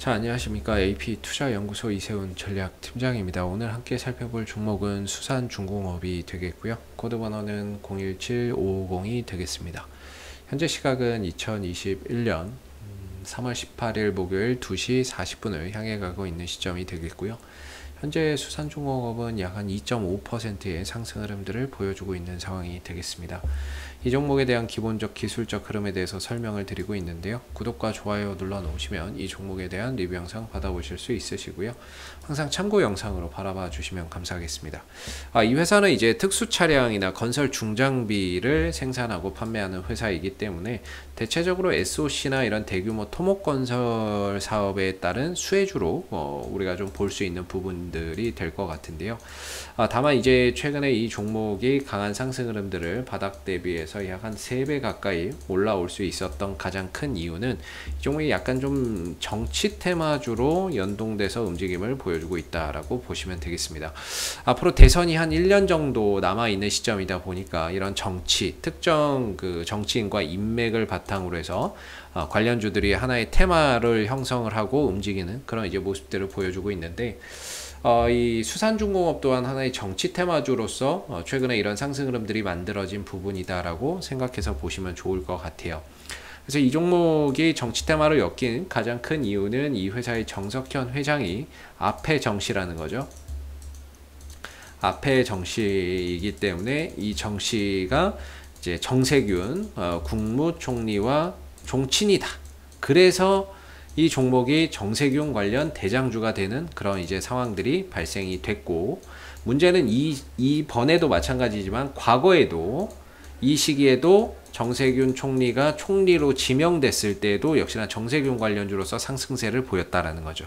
자, 안녕하십니까. AP투자연구소 이세훈 전략팀장입니다. 오늘 함께 살펴볼 종목은 수산중공업이 되겠고요. 코드번호는 017550이 되겠습니다. 현재 시각은 2021년 3월 18일 목요일 2시 40분을 향해 가고 있는 시점이 되겠고요. 현재 수산중공업은 약 한 2.5%의 상승 흐름들을 보여주고 있는 상황이 되겠습니다. 이 종목에 대한 기본적 기술적 흐름에 대해서 설명을 드리고 있는데요. 구독과 좋아요 눌러 놓으시면 이 종목에 대한 리뷰 영상 받아보실 수 있으시고요. 항상 참고 영상으로 바라봐 주시면 감사하겠습니다. 이 회사는 이제 특수 차량이나 건설 중장비를 생산하고 판매하는 회사이기 때문에 대체적으로 SOC나 이런 대규모 토목 건설 사업에 따른 수혜주로 우리가 좀 볼 수 있는 부분들이 될 것 같은데요. 다만 이제 최근에 이 종목이 강한 상승 흐름들을 바닥 대비해서 약 한 3배 가까이 올라올 수 있었던 가장 큰 이유는 이 종목이 약간 좀 정치 테마주로 연동돼서 움직임을 보여주고 있다라고 보시면 되겠습니다. 앞으로 대선이 한 1년 정도 남아있는 시점이다 보니까 이런 정치, 특정 그 정치인과 인맥을 바탕으로 해서 관련주들이 하나의 테마를 형성을 하고 움직이는 그런 이제 모습들을 보여주고 있는데 이 수산중공업 또한 하나의 정치 테마주로서 최근에 이런 상승 흐름들이 만들어진 부분이다라고 생각해서 보시면 좋을 것 같아요. 그래서 이 종목이 정치 테마를 엮인 가장 큰 이유는 이 회사의 정석현 회장이 앞에 정씨라는 거죠. 앞에 정씨이기 때문에 이 정씨가 이제 정세균 국무총리와 종친이다. 그래서 이 종목이 정세균 관련 대장주가 되는 그런 이제 상황들이 발생이 됐고, 문제는 이번에도 마찬가지지만 과거에도 이 시기에도 정세균 총리가 총리로 지명됐을 때에도 역시나 정세균 관련주로서 상승세를 보였다라는 거죠.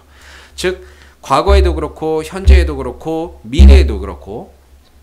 즉 과거에도 그렇고 현재에도 그렇고 미래에도 그렇고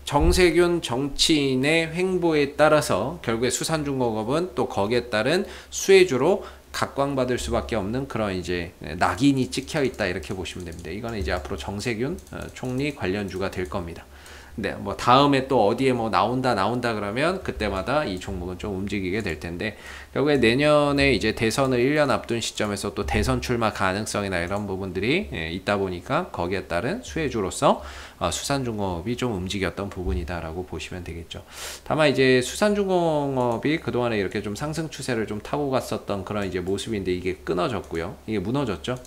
정세균 정치인의 횡보에 따라서 결국에 수산중공업은 또 거기에 따른 수혜주로 각광받을 수밖에 없는 그런 이제 낙인이 찍혀 있다, 이렇게 보시면 됩니다. 이거는 이제 앞으로 정세균 총리 관련주가 될 겁니다. 네, 뭐 다음에 또 어디에 뭐 나온다 그러면 그때마다 이 종목은 좀 움직이게 될 텐데, 결국에 내년에 이제 대선을 1년 앞둔 시점에서 또 대선 출마 가능성이나 이런 부분들이 있다 보니까 거기에 따른 수혜주로서 수산중공업이 좀 움직였던 부분이다라고 보시면 되겠죠. 다만 이제 수산중공업이 그동안에 이렇게 좀 상승 추세를 좀 타고 갔었던 그런 이제 모습인데 이게 끊어졌고요. 이게 무너졌죠.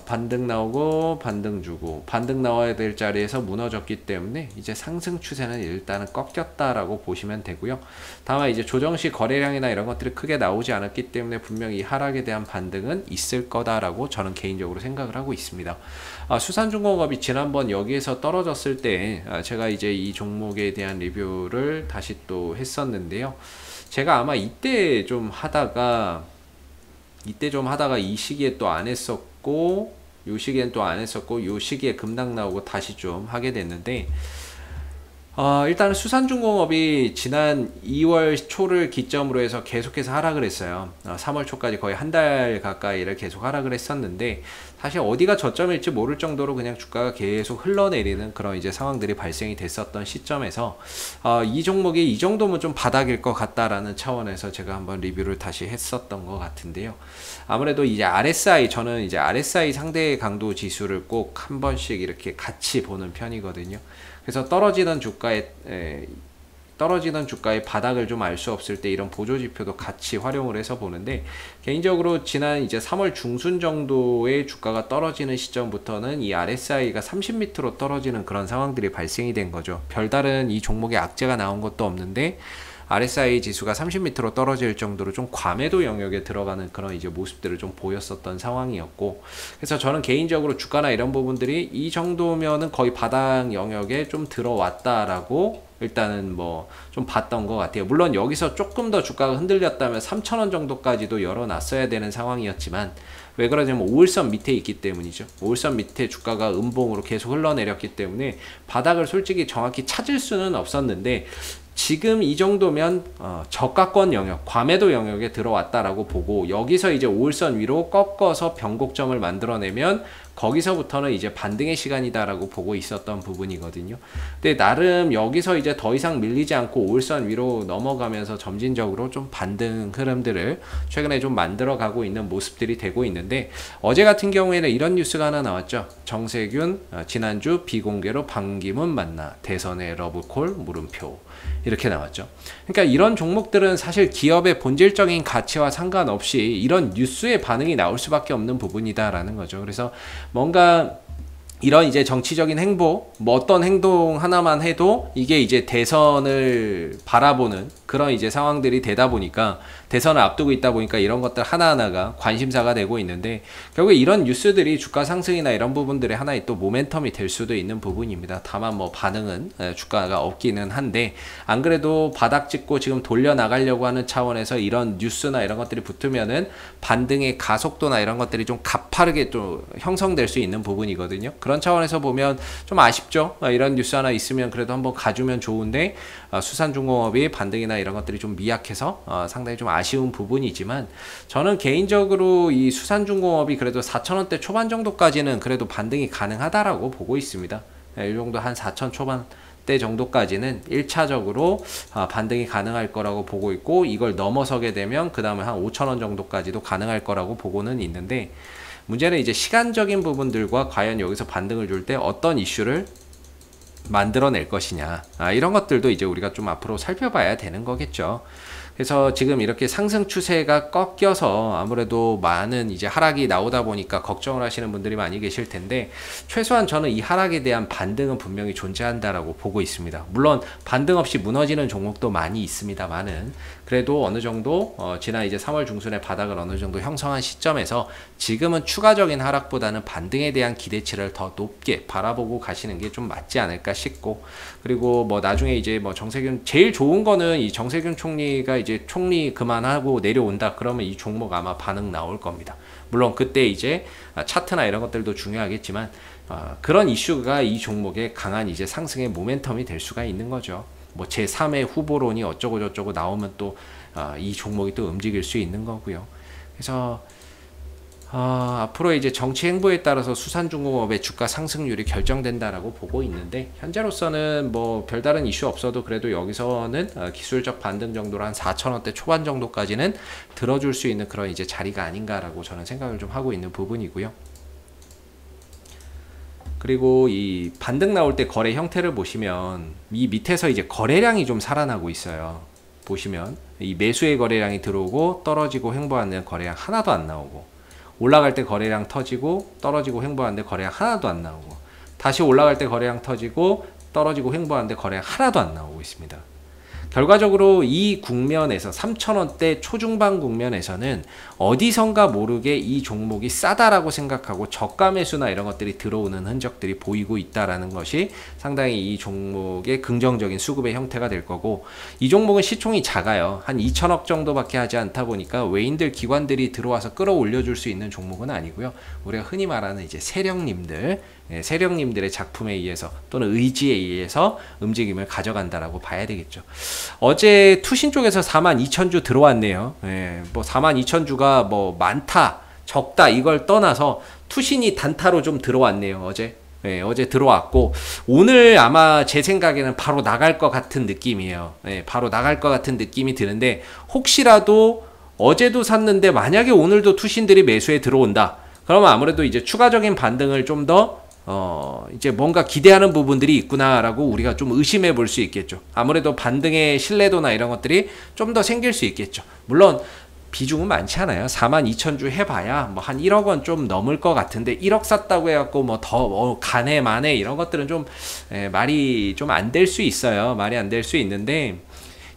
반등 나오고 반등 주고 반등 나와야 될 자리에서 무너졌기 때문에 이제 상승 추세는 일단은 꺾였다라고 보시면 되고요. 다만 이제 조정시 거래량이나 이런 것들이 크게 나오지 않았기 때문에 분명히 이 하락에 대한 반등은 있을 거다라고 저는 개인적으로 생각을 하고 있습니다. 수산중공업이 지난번 여기에서 떨어졌을 때 제가 이제 이 종목에 대한 리뷰를 다시 또 했었는데요. 제가 아마 이때 좀 하다가 이 시기에 또 안 했었고, 요 시기엔 또 안 했었고, 요 시기에 급락 나오고 다시 좀 하게 됐는데, 일단은 수산중공업이 지난 2월 초를 기점으로 해서 계속해서 하락을 했어요. 3월 초까지 거의 한 달 가까이를 계속 하락을 했었는데, 사실 어디가 저점일지 모를 정도로 그냥 주가가 계속 흘러내리는 그런 이제 상황들이 발생이 됐었던 시점에서 이 종목이 이 정도면 좀 바닥일 것 같다라는 차원에서 제가 한번 리뷰를 다시 했었던 것 같은데요. 아무래도 이제 저는 이제 RSI 상대 강도 지수를 꼭 한 번씩 이렇게 같이 보는 편이거든요. 그래서 떨어지는 주가의 바닥을 좀 알 수 없을 때 이런 보조지표도 같이 활용을 해서 보는데, 개인적으로 지난 이제 3월 중순 정도의 주가가 떨어지는 시점부터는 이 RSI가 30m로 떨어지는 그런 상황들이 발생이 된 거죠. 별다른 이 종목에 악재가 나온 것도 없는데 RSI 지수가 30m로 떨어질 정도로 좀 과매도 영역에 들어가는 그런 이제 모습들을 좀 보였었던 상황이었고, 그래서 저는 개인적으로 주가나 이런 부분들이 이 정도면은 거의 바닥 영역에 좀 들어왔다라고 일단은 뭐 좀 봤던 것 같아요. 물론 여기서 조금 더 주가가 흔들렸다면 3,000원 정도까지도 열어놨어야 되는 상황이었지만, 왜 그러냐면 5일선 밑에 있기 때문이죠. 5일선 밑에 주가가 음봉으로 계속 흘러내렸기 때문에 바닥을 솔직히 정확히 찾을 수는 없었는데, 지금 이 정도면 저가권 영역, 과매도 영역에 들어왔다라고 보고, 여기서 이제 5일선 위로 꺾어서 변곡점을 만들어내면 거기서부터는 이제 반등의 시간이다라고 보고 있었던 부분이거든요. 근데 나름 여기서 이제 더 이상 밀리지 않고 5일선 위로 넘어가면서 점진적으로 좀 반등 흐름들을 최근에 좀 만들어가고 있는 모습들이 되고 있는데, 어제 같은 경우에는 이런 뉴스가 하나 나왔죠. 정세균 지난주 비공개로 반기문 만나 대선의 러브콜 물음표, 이렇게 나왔죠. 그러니까 이런 종목들은 사실 기업의 본질적인 가치와 상관없이 이런 뉴스의 반응이 나올 수밖에 없는 부분이다라는 거죠. 그래서 뭔가 이런 이제 정치적인 행보, 뭐 어떤 행동 하나만 해도 이게 이제 대선을 바라보는 그런 이제 상황들이 되다 보니까, 대선을 앞두고 있다 보니까 이런 것들 하나하나가 관심사가 되고 있는데, 결국에 이런 뉴스들이 주가 상승이나 이런 부분들의 하나의 또 모멘텀이 될 수도 있는 부분입니다. 다만 뭐 반응은 주가가 없기는 한데, 안 그래도 바닥 찍고 지금 돌려나가려고 하는 차원에서 이런 뉴스나 이런 것들이 붙으면은 반등의 가속도나 이런 것들이 좀 가파르게 또 형성될 수 있는 부분이거든요. 그런 차원에서 보면 좀 아쉽죠. 이런 뉴스 하나 있으면 그래도 한번 가주면 좋은데, 수산중공업이 반등이나 이런 것들이 좀 미약해서 상당히 좀 아쉬운 부분이지만, 저는 개인적으로 이 수산중공업이 그래도 4,000원대 초반 정도까지는 그래도 반등이 가능하다라고 보고 있습니다. 이 정도 한 4,000 초반대 정도까지는 1차적으로 반등이 가능할 거라고 보고 있고, 이걸 넘어서게 되면 그 다음에 한 5,000원 정도까지도 가능할 거라고 보고는 있는데, 문제는 이제 시간적인 부분들과 과연 여기서 반등을 줄 때 어떤 이슈를 만들어낼 것이냐, 이런 것들도 이제 우리가 좀 앞으로 살펴봐야 되는 거겠죠. 그래서 지금 이렇게 상승 추세가 꺾여서 아무래도 많은 이제 하락이 나오다 보니까 걱정을 하시는 분들이 많이 계실 텐데, 최소한 저는 이 하락에 대한 반등은 분명히 존재한다라고 보고 있습니다. 물론 반등 없이 무너지는 종목도 많이 있습니다만은, 그래도 어느 정도 지난 이제 3월 중순에 바닥을 어느 정도 형성한 시점에서 지금은 추가적인 하락보다는 반등에 대한 기대치를 더 높게 바라보고 가시는 게 좀 맞지 않을까 싶고, 그리고 뭐 나중에 이제 뭐 정세균, 제일 좋은 거는 이 정세균 총리가 이제 총리 그만하고 내려온다 그러면 이 종목 아마 반응 나올 겁니다. 물론 그때 이제 차트나 이런 것들도 중요하겠지만, 그런 이슈가 이 종목의 강한 이제 상승의 모멘텀이 될 수가 있는 거죠. 뭐 제3의 후보론이 어쩌고 저쩌고 나오면 또 이 종목이 또 움직일 수 있는 거고요. 그래서 앞으로 이제 정치 행보에 따라서 수산중공업의 주가 상승률이 결정된다라고 보고 있는데, 현재로서는 뭐 별다른 이슈 없어도 그래도 여기서는 기술적 반등 정도로 한 4,000원대 초반 정도까지는 들어줄 수 있는 그런 이제 자리가 아닌가라고 저는 생각을 좀 하고 있는 부분이고요. 그리고 이 반등 나올 때 거래 형태를 보시면 이 밑에서 이제 거래량이 좀 살아나고 있어요. 보시면 이 매수의 거래량이 들어오고 떨어지고 횡보하는 거래량 하나도 안 나오고, 올라갈 때 거래량 터지고 떨어지고 횡보하는데 거래량 하나도 안 나오고, 다시 올라갈 때 거래량 터지고 떨어지고 횡보하는데 거래량 하나도 안 나오고 있습니다. 결과적으로 이 국면에서 3,000원대 초중반 국면에서는 어디선가 모르게 이 종목이 싸다라고 생각하고 저가 매수나 이런 것들이 들어오는 흔적들이 보이고 있다라는 것이 상당히 이 종목의 긍정적인 수급의 형태가 될 거고, 이 종목은 시총이 작아요. 한 2,000억 정도밖에 하지 않다 보니까 외인들 기관들이 들어와서 끌어올려 줄 수 있는 종목은 아니고요. 우리가 흔히 말하는 이제 세력님들의 작품에 의해서 또는 의지에 의해서 움직임을 가져간다라고 봐야 되겠죠. 어제 투신 쪽에서 42,000주 들어왔네요. 뭐 42,000주가 뭐 많다 적다 이걸 떠나서 투신이 단타로 좀 들어왔네요. 어제 들어왔고, 오늘 아마 제 생각에는 바로 나갈 것 같은 느낌이에요. 바로 나갈 것 같은 느낌이 드는데, 혹시라도 어제도 샀는데 만약에 오늘도 투신들이 매수에 들어온다 그러면 아무래도 이제 추가적인 반등을 좀 더 이제 뭔가 기대하는 부분들이 있구나라고 우리가 좀 의심해 볼 수 있겠죠. 아무래도 반등의 신뢰도나 이런 것들이 좀 더 생길 수 있겠죠. 물론 비중은 많지 않아요. 42,000주 해봐야 뭐 한 1억 원 좀 넘을 것 같은데, 1억 샀다고 해갖고 뭐 더 가네 마네 이런 것들은 좀 말이 좀 안 될 수 있어요. 말이 안 될 수 있는데,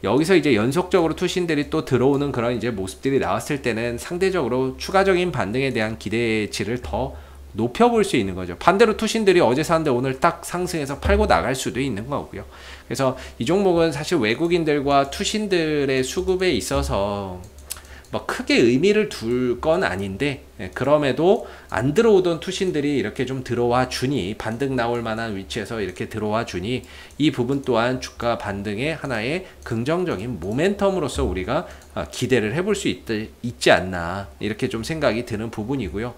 여기서 이제 연속적으로 투신들이 또 들어오는 그런 이제 모습들이 나왔을 때는 상대적으로 추가적인 반등에 대한 기대치를 더 높여볼 수 있는 거죠. 반대로 투신들이 어제 샀는데 오늘 딱 상승해서 팔고 나갈 수도 있는 거고요. 그래서 이 종목은 사실 외국인들과 투신들의 수급에 있어서 뭐 크게 의미를 둘 건 아닌데, 그럼에도 안 들어오던 투신들이 이렇게 좀 들어와 주니, 반등 나올 만한 위치에서 이렇게 들어와 주니, 이 부분 또한 주가 반등의 하나의 긍정적인 모멘텀으로서 우리가 기대를 해볼 수 있지 않나, 이렇게 좀 생각이 드는 부분이고요.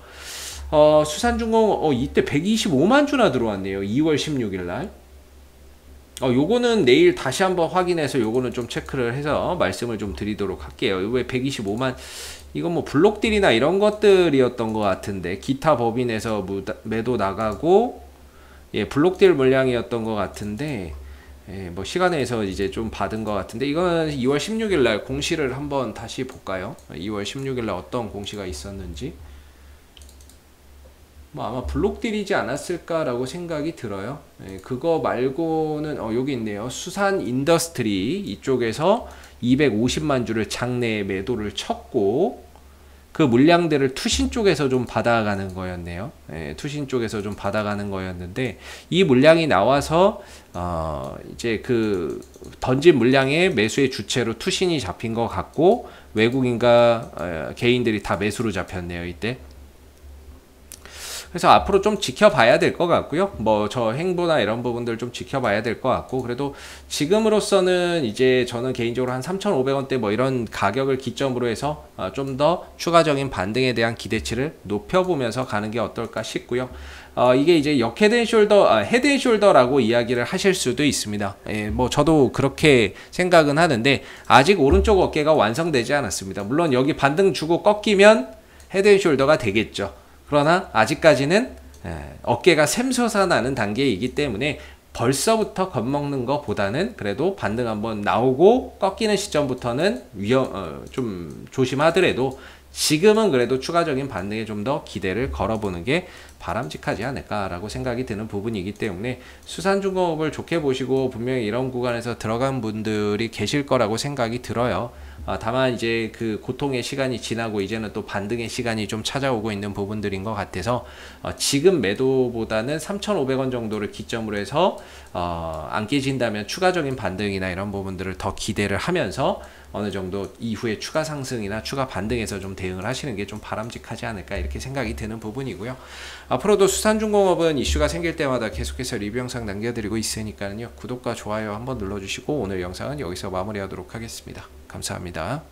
수산중공 이때 125만 주나 들어왔네요. 2월 16일 날. 요거는 내일 다시 한번 확인해서 요거는 좀 체크를 해서 말씀을 좀 드리도록 할게요. 왜 125만, 이건 뭐 블록딜이나 이런 것들이었던 것 같은데, 기타 법인에서 매도 나가고, 예, 블록딜 물량이었던 것 같은데, 예, 뭐 시간에서 이제 좀 받은 것 같은데, 이건 2월 16일 날 공시를 한번 다시 볼까요? 2월 16일 날 어떤 공시가 있었는지. 뭐 아마 블록딜이지 않았을까라고 생각이 들어요. 예, 그거 말고는 여기 있네요. 수산 인더스트리 이쪽에서 250만 주를 장내에 매도를 쳤고, 그 물량들을 투신 쪽에서 좀 받아가는 거였네요. 예, 투신 쪽에서 좀 받아가는 거였는데, 이 물량이 나와서 이제 그 던진 물량의 매수의 주체로 투신이 잡힌 것 같고, 외국인과 개인들이 다 매수로 잡혔네요, 이때. 그래서 앞으로 좀 지켜봐야 될 것 같고요. 뭐 저 행보나 이런 부분들 좀 지켜봐야 될 것 같고, 그래도 지금으로서는 이제 저는 개인적으로 한 3,500원대 뭐 이런 가격을 기점으로 해서 좀 더 추가적인 반등에 대한 기대치를 높여보면서 가는 게 어떨까 싶고요. 이게 이제 역헤드앤숄더, 헤드앤숄더라고 이야기를 하실 수도 있습니다. 예, 뭐 저도 그렇게 생각은 하는데, 아직 오른쪽 어깨가 완성되지 않았습니다. 물론 여기 반등 주고 꺾이면 헤드앤숄더가 되겠죠. 그러나 아직까지는 어깨가 샘솟아나는 단계이기 때문에 벌써부터 겁먹는 것보다는 그래도 반등 한번 나오고 꺾이는 시점부터는 좀 조심하더라도 지금은 그래도 추가적인 반등에 좀 더 기대를 걸어보는 게 바람직하지 않을까라고 생각이 드는 부분이기 때문에, 수산중공업을 좋게 보시고 분명히 이런 구간에서 들어간 분들이 계실 거라고 생각이 들어요. 다만 이제 그 고통의 시간이 지나고 이제는 또 반등의 시간이 좀 찾아오고 있는 부분들인 것 같아서, 지금 매도보다는 3,500원 정도를 기점으로 해서 안 깨진다면 추가적인 반등이나 이런 부분들을 더 기대를 하면서 어느 정도 이후에 추가 상승이나 추가 반등에서 좀 대응을 하시는 게 좀 바람직하지 않을까, 이렇게 생각이 드는 부분이고요. 앞으로도 수산중공업은 이슈가 생길 때마다 계속해서 리뷰 영상 남겨드리고 있으니까요. 구독과 좋아요 한번 눌러주시고, 오늘 영상은 여기서 마무리하도록 하겠습니다. 감사합니다.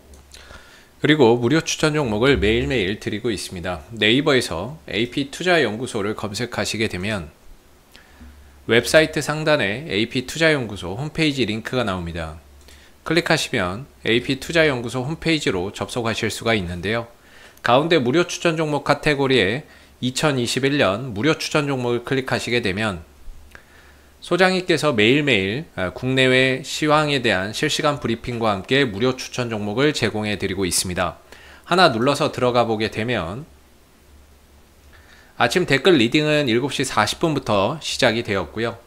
그리고 무료 추천 종목을 매일매일 드리고 있습니다. 네이버에서 AP투자연구소를 검색하시게 되면 웹사이트 상단에 AP투자연구소 홈페이지 링크가 나옵니다. 클릭하시면 AP투자연구소 홈페이지로 접속하실 수가 있는데요. 가운데 무료 추천 종목 카테고리에 2021년 무료 추천 종목을 클릭하시게 되면 소장님께서 매일매일 국내외 시황에 대한 실시간 브리핑과 함께 무료 추천 종목을 제공해 드리고 있습니다. 하나 눌러서 들어가 보게 되면 아침 댓글 리딩은 7시 40분부터 시작이 되었고요.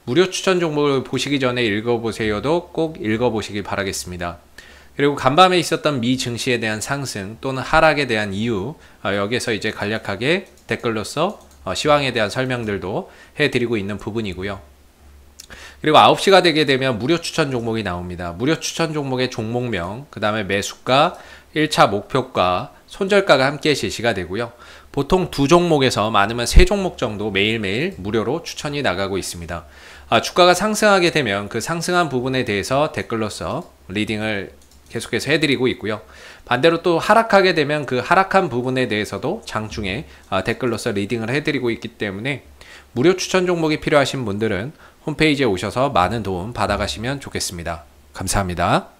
무료 추천 종목을 보시기 전에 읽어보세요도 꼭 읽어보시기 바라겠습니다. 그리고 간밤에 있었던 미 증시에 대한 상승 또는 하락에 대한 이유, 여기에서 이제 간략하게 댓글로서 시황에 대한 설명들도 해드리고 있는 부분이고요. 그리고 9시가 되게 되면 무료 추천 종목이 나옵니다. 무료 추천 종목의 종목명, 그 다음에 매수가, 1차 목표가, 손절가가 함께 실시가 되고요. 보통 2종목에서 많으면 3종목 정도 매일매일 무료로 추천이 나가고 있습니다. 주가가 상승하게 되면 그 상승한 부분에 대해서 댓글로서 리딩을 계속해서 해드리고 있고요. 반대로 또 하락하게 되면 그 하락한 부분에 대해서도 장중에 댓글로서 리딩을 해드리고 있기 때문에 무료 추천 종목이 필요하신 분들은 홈페이지에 오셔서 많은 도움 받아가시면 좋겠습니다. 감사합니다.